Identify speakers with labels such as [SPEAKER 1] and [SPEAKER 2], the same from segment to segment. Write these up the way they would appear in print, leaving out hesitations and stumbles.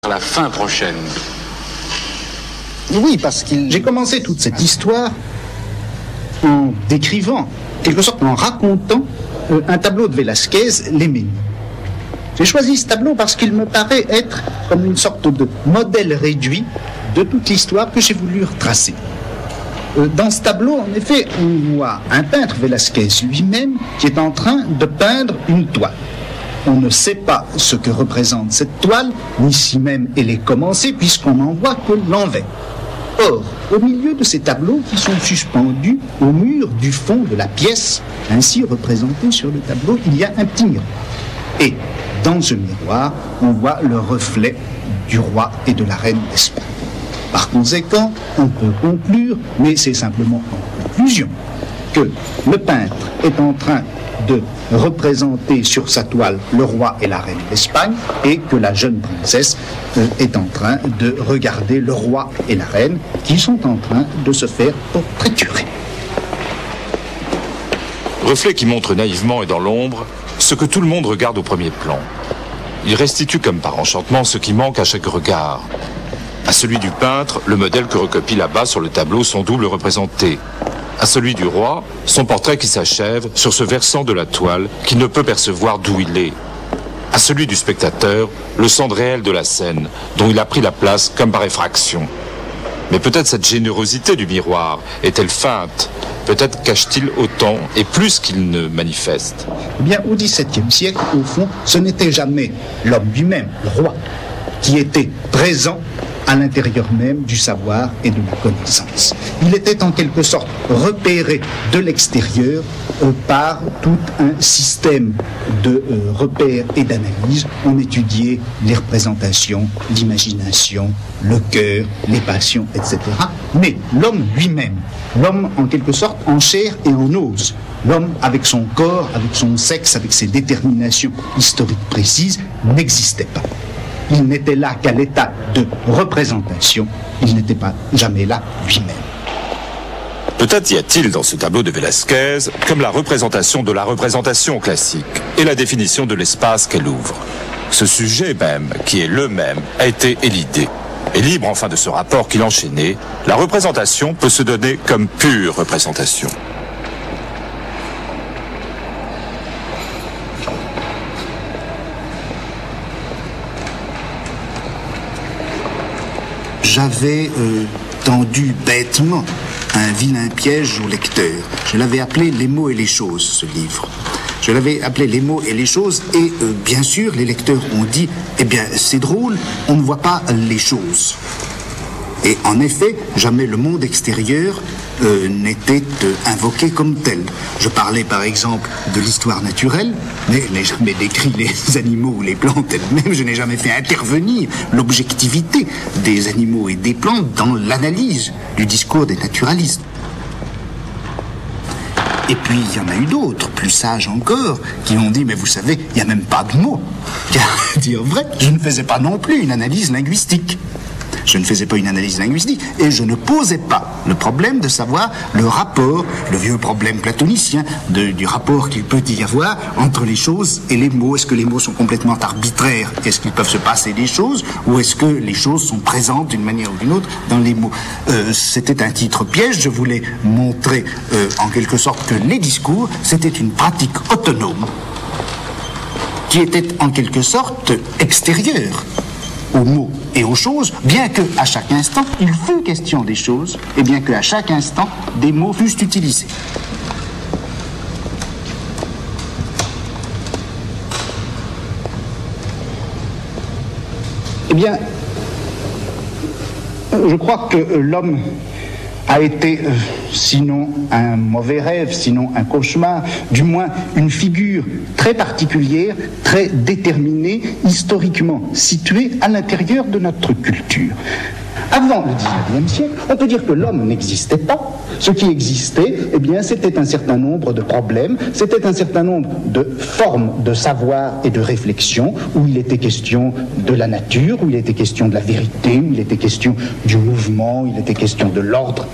[SPEAKER 1] la fin prochaine.
[SPEAKER 2] Oui, parce que j'ai commencé toute cette histoire en décrivant, quelque sorte en racontant un tableau de Velázquez, Les Ménies. J'ai choisi ce tableau parce qu'il me paraît être comme une sorte de modèle réduit de toute l'histoire que j'ai voulu retracer. Dans ce tableau, en effet, on voit un peintre, Velázquez lui-même, qui est en train de peindre une toile. On ne sait pas ce que représente cette toile, ni si même elle est commencée, puisqu'on n'en voit que l'envers. Or, au milieu de ces tableaux qui sont suspendus au mur du fond de la pièce, ainsi représenté sur le tableau, il y a un petit miroir. Et dans ce miroir, on voit le reflet du roi et de la reine d'Espagne. Par conséquent, on peut conclure, mais c'est simplement en conclusion, que le peintre est en train de représenter sur sa toile le roi et la reine d'Espagne et que la jeune princesse est en train de regarder le roi et la reine qui sont en train de se faire portraiturer.
[SPEAKER 3] Reflet qui montre naïvement et dans l'ombre ce que tout le monde regarde au premier plan. Il restitue comme par enchantement ce qui manque à chaque regard. À celui du peintre, le modèle que recopie là-bas sur le tableau son double représenté. À celui du roi, son portrait qui s'achève sur ce versant de la toile qui ne peut percevoir d'où il est. À celui du spectateur, le centre réel de la scène, dont il a pris la place comme par effraction. Mais peut-être cette générosité du miroir est-elle feinte? Peut-être cache-t-il autant et plus qu'il ne manifeste?
[SPEAKER 2] Eh bien, au XVIIe siècle, au fond, ce n'était jamais l'homme lui-même, le roi, qui était présent à l'intérieur même du savoir et de la connaissance. Il était en quelque sorte repéré de l'extérieur par tout un système de repères et d'analyse. On étudiait les représentations, l'imagination, le cœur, les passions, etc. Mais l'homme lui-même, l'homme en quelque sorte en chair et en os, l'homme avec son corps, avec son sexe, avec ses déterminations historiques précises, n'existait pas. Il n'était là qu'à l'état de représentation, il n'était pas jamais là lui-même.
[SPEAKER 3] Peut-être y a-t-il dans ce tableau de Velázquez comme la représentation de la représentation classique et la définition de l'espace qu'elle ouvre. Ce sujet même, qui est le même, a été élidé. Et libre enfin de ce rapport qu'il enchaînait, la représentation peut se donner comme pure représentation.
[SPEAKER 2] J'avais tendu bêtement un vilain piège au lecteur. Je l'avais appelé Les mots et les choses, ce livre. Je l'avais appelé Les mots et les choses et bien sûr les lecteurs ont dit « Eh bien c'est drôle, on ne voit pas les choses ». Et en effet, jamais le monde extérieur n'était invoqué comme tel. Je parlais par exemple de l'histoire naturelle, mais je n'ai jamais décrit les animaux ou les plantes elles-mêmes, je n'ai jamais fait intervenir l'objectivité des animaux et des plantes dans l'analyse du discours des naturalistes. Et puis il y en a eu d'autres, plus sages encore, qui ont dit « Mais vous savez, il n'y a même pas de mots ». Car, dire vrai, je ne faisais pas non plus une analyse linguistique. Je ne faisais pas une analyse linguistique et je ne posais pas le problème de savoir le rapport, le vieux problème platonicien du rapport qu'il peut y avoir entre les choses et les mots. Est-ce que les mots sont complètement arbitraires? Est-ce qu'ils peuvent se passer des choses? Ou est-ce que les choses sont présentes d'une manière ou d'une autre dans les mots? C'était un titre piège. Je voulais montrer en quelque sorte que les discours, c'était une pratique autonome qui était en quelque sorte extérieure aux mots et aux choses, bien que à chaque instant il fût question des choses et bien que à chaque instant des mots fussent utilisés. Eh bien, je crois que l'homme a été, sinon un mauvais rêve, sinon un cauchemar, du moins une figure très particulière, très déterminée, historiquement située à l'intérieur de notre culture. Avant le XIXe siècle, on peut dire que l'homme n'existait pas. Ce qui existait, eh bien, c'était un certain nombre de problèmes, c'était un certain nombre de formes de savoir et de réflexion, où il était question de la nature, où il était question de la vérité, où il était question du mouvement, où il était question de l'ordre,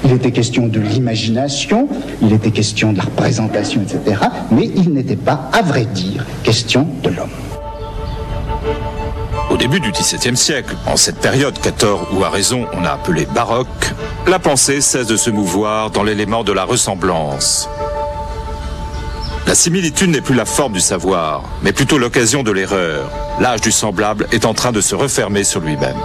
[SPEAKER 2] il était question de l'imagination, il était question de la représentation, etc. Mais il n'était pas, à vrai dire, question de l'homme.
[SPEAKER 3] Au début du XVIIe siècle, en cette période qu'à tort ou à raison on a appelée baroque, la pensée cesse de se mouvoir dans l'élément de la ressemblance. La similitude n'est plus la forme du savoir, mais plutôt l'occasion de l'erreur. L'âge du semblable est en train de se refermer sur lui-même.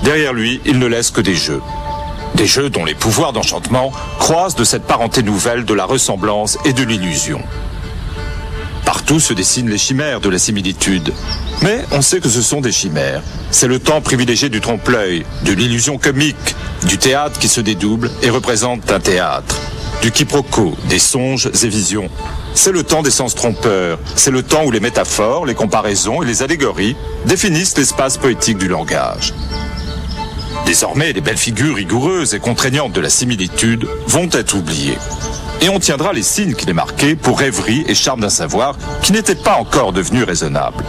[SPEAKER 3] Derrière lui, il ne laisse que des jeux. Des jeux dont les pouvoirs d'enchantement croisent de cette parenté nouvelle de la ressemblance et de l'illusion. Partout se dessinent les chimères de la similitude. Mais on sait que ce sont des chimères. C'est le temps privilégié du trompe-l'œil, de l'illusion comique, du théâtre qui se dédouble et représente un théâtre, du quiproquo, des songes et visions. C'est le temps des sens trompeurs, c'est le temps où les métaphores, les comparaisons et les allégories définissent l'espace poétique du langage. Désormais, les belles figures rigoureuses et contraignantes de la similitude vont être oubliées. Et on tiendra les signes qui les marquaient pour rêverie et charme d'un savoir qui n'était pas encore devenu raisonnable.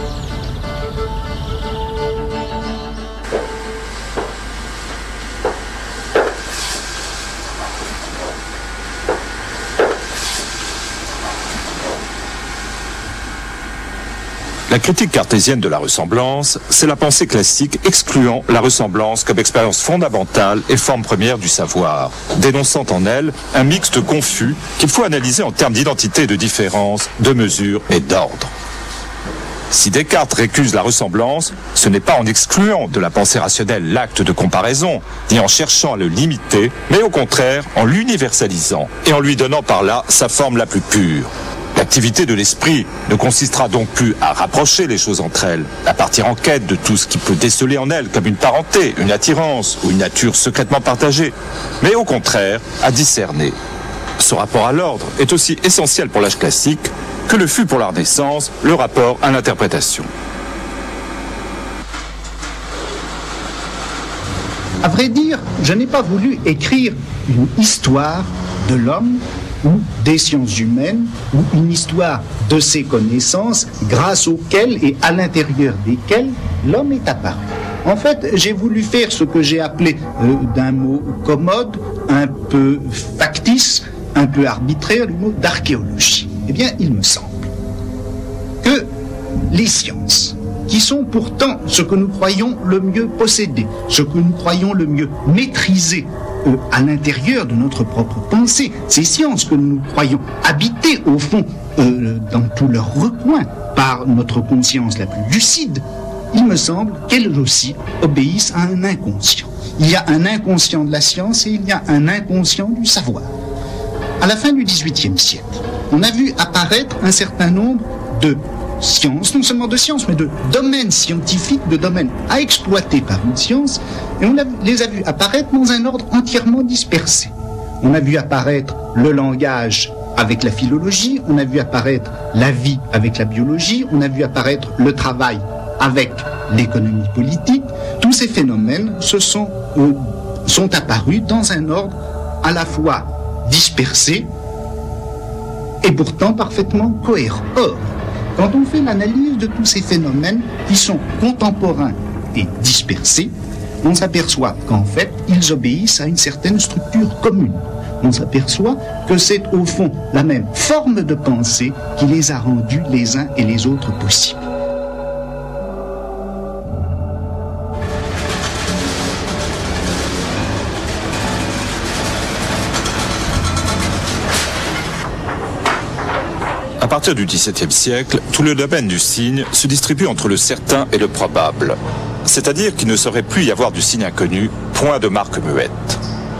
[SPEAKER 3] La critique cartésienne de la ressemblance, c'est la pensée classique excluant la ressemblance comme expérience fondamentale et forme première du savoir, dénonçant en elle un mixte confus qu'il faut analyser en termes d'identité et de différence, de mesure et d'ordre. Si Descartes récuse la ressemblance, ce n'est pas en excluant de la pensée rationnelle l'acte de comparaison, ni en cherchant à le limiter, mais au contraire en l'universalisant et en lui donnant par là sa forme la plus pure. L'activité de l'esprit ne consistera donc plus à rapprocher les choses entre elles, à partir en quête de tout ce qui peut déceler en elles comme une parenté, une attirance ou une nature secrètement partagée, mais au contraire à discerner. Ce rapport à l'ordre est aussi essentiel pour l'âge classique que le fut pour la Renaissance le rapport à l'interprétation.
[SPEAKER 2] À vrai dire, je n'ai pas voulu écrire une histoire de l'homme ou des sciences humaines, ou une histoire de ces connaissances grâce auxquelles et à l'intérieur desquelles l'homme est apparu. En fait, j'ai voulu faire ce que j'ai appelé d'un mot commode, un peu factice, un peu arbitraire, le mot d'archéologie. Eh bien, il me semble que les sciences, qui sont pourtant ce que nous croyons le mieux posséder, ce que nous croyons le mieux maîtriser à l'intérieur de notre propre pensée, ces sciences que nous croyons habiter au fond dans tous leurs recoins par notre conscience la plus lucide, il me semble qu'elles aussi obéissent à un inconscient. Il y a un inconscient de la science et il y a un inconscient du savoir. À la fin du XVIIIe siècle, on a vu apparaître un certain nombre de sciences, non seulement de sciences, mais de domaines scientifiques, de domaines à exploiter par une science, et on les a vus apparaître dans un ordre entièrement dispersé. On a vu apparaître le langage avec la philologie, on a vu apparaître la vie avec la biologie, on a vu apparaître le travail avec l'économie politique. Tous ces phénomènes sont apparus dans un ordre à la fois dispersé et pourtant parfaitement cohérent. Or, quand on fait l'analyse de tous ces phénomènes qui sont contemporains et dispersés, on s'aperçoit qu'en fait, ils obéissent à une certaine structure commune. On s'aperçoit que c'est au fond la même forme de pensée qui les a rendus les uns et les autres possibles.
[SPEAKER 3] À partir du XVIIe siècle, tout le domaine du signe se distribue entre le certain et le probable. C'est-à-dire qu'il ne saurait plus y avoir du signe inconnu, point de marque muette.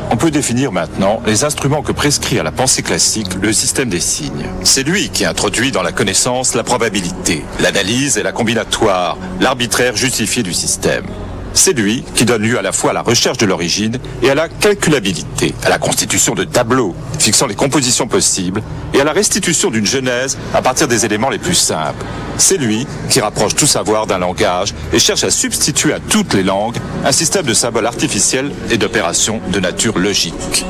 [SPEAKER 3] On peut définir maintenant les instruments que prescrit à la pensée classique le système des signes. C'est lui qui introduit dans la connaissance la probabilité, l'analyse et la combinatoire, l'arbitraire justifié du système. C'est lui qui donne lieu à la fois à la recherche de l'origine et à la calculabilité, à la constitution de tableaux fixant les compositions possibles et à la restitution d'une genèse à partir des éléments les plus simples. C'est lui qui rapproche tout savoir d'un langage et cherche à substituer à toutes les langues un système de symboles artificiels et d'opérations de nature logique.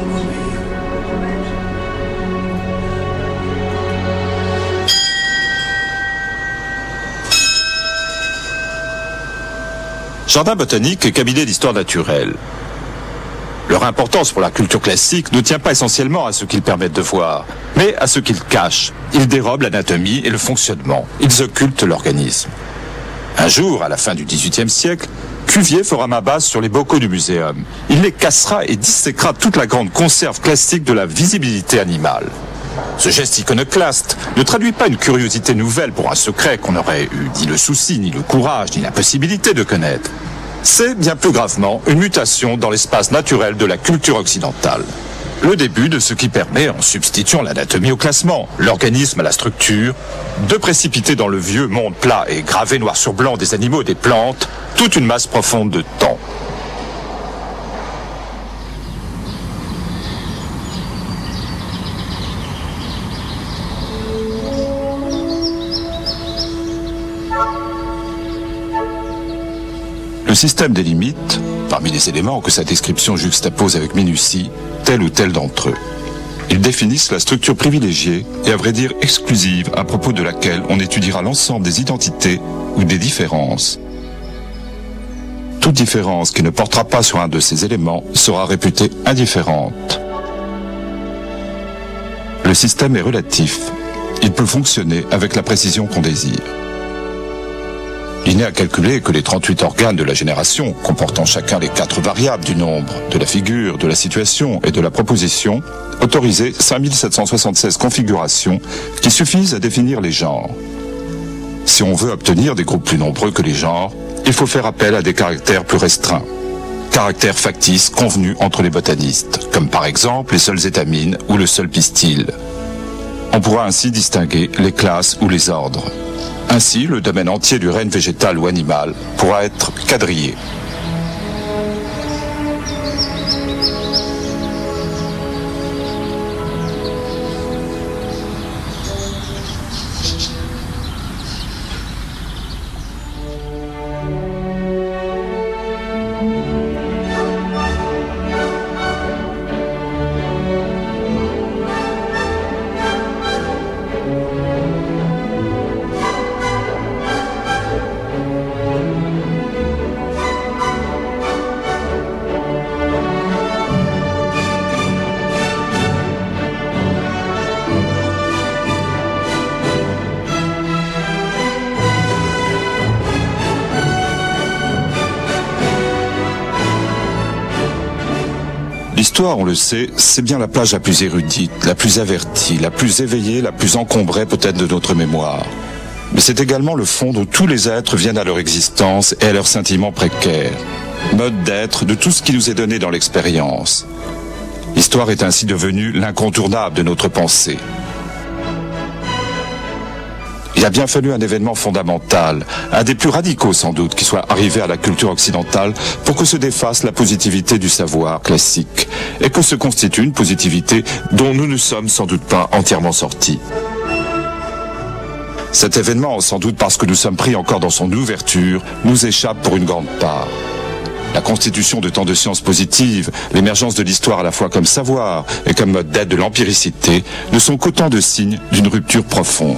[SPEAKER 3] Jardin botanique et cabinet d'histoire naturelle. Leur importance pour la culture classique ne tient pas essentiellement à ce qu'ils permettent de voir, mais à ce qu'ils cachent. Ils dérobent l'anatomie et le fonctionnement. Ils occultent l'organisme. Un jour, à la fin du XVIIIe siècle, Cuvier fera main basse sur les bocaux du muséum. Il les cassera et disséquera toute la grande conserve classique de la visibilité animale. Ce geste iconoclaste ne traduit pas une curiosité nouvelle pour un secret qu'on n'aurait eu ni le souci, ni le courage, ni la possibilité de connaître. C'est, bien plus gravement, une mutation dans l'espace naturel de la culture occidentale. Le début de ce qui permet, en substituant l'anatomie au classement, l'organisme à la structure, de précipiter dans le vieux monde plat et gravé noir sur blanc des animaux et des plantes, toute une masse profonde de temps. Le système des limites, parmi les éléments que sa description juxtapose avec minutie, tel ou tel d'entre eux. Ils définissent la structure privilégiée et à vrai dire exclusive à propos de laquelle on étudiera l'ensemble des identités ou des différences. Toute différence qui ne portera pas sur un de ces éléments sera réputée indifférente. Le système est relatif. Il peut fonctionner avec la précision qu'on désire. Linné a calculé que les 38 organes de la génération, comportant chacun les 4 variables du nombre, de la figure, de la situation et de la proposition, autorisaient 5776 configurations qui suffisent à définir les genres. Si on veut obtenir des groupes plus nombreux que les genres, il faut faire appel à des caractères plus restreints. Caractères factices convenus entre les botanistes, comme par exemple les seules étamines ou le seul pistil. On pourra ainsi distinguer les classes ou les ordres. Ainsi, le domaine entier du règne végétal ou animal pourra être quadrillé. L'histoire, on le sait, c'est bien la plage la plus érudite, la plus avertie, la plus éveillée, la plus encombrée peut-être de notre mémoire. Mais c'est également le fond d'où tous les êtres viennent à leur existence et à leur scintillement précaire. Mode d'être de tout ce qui nous est donné dans l'expérience. L'histoire est ainsi devenue l'incontournable de notre pensée. Il a bien fallu un événement fondamental, un des plus radicaux sans doute, qui soit arrivé à la culture occidentale pour que se défasse la positivité du savoir classique et que se constitue une positivité dont nous ne sommes sans doute pas entièrement sortis. Cet événement, sans doute parce que nous sommes pris encore dans son ouverture, nous échappe pour une grande part. La constitution de tant de sciences positives, l'émergence de l'histoire à la fois comme savoir et comme mode d'être de l'empiricité ne sont qu'autant de signes d'une rupture profonde.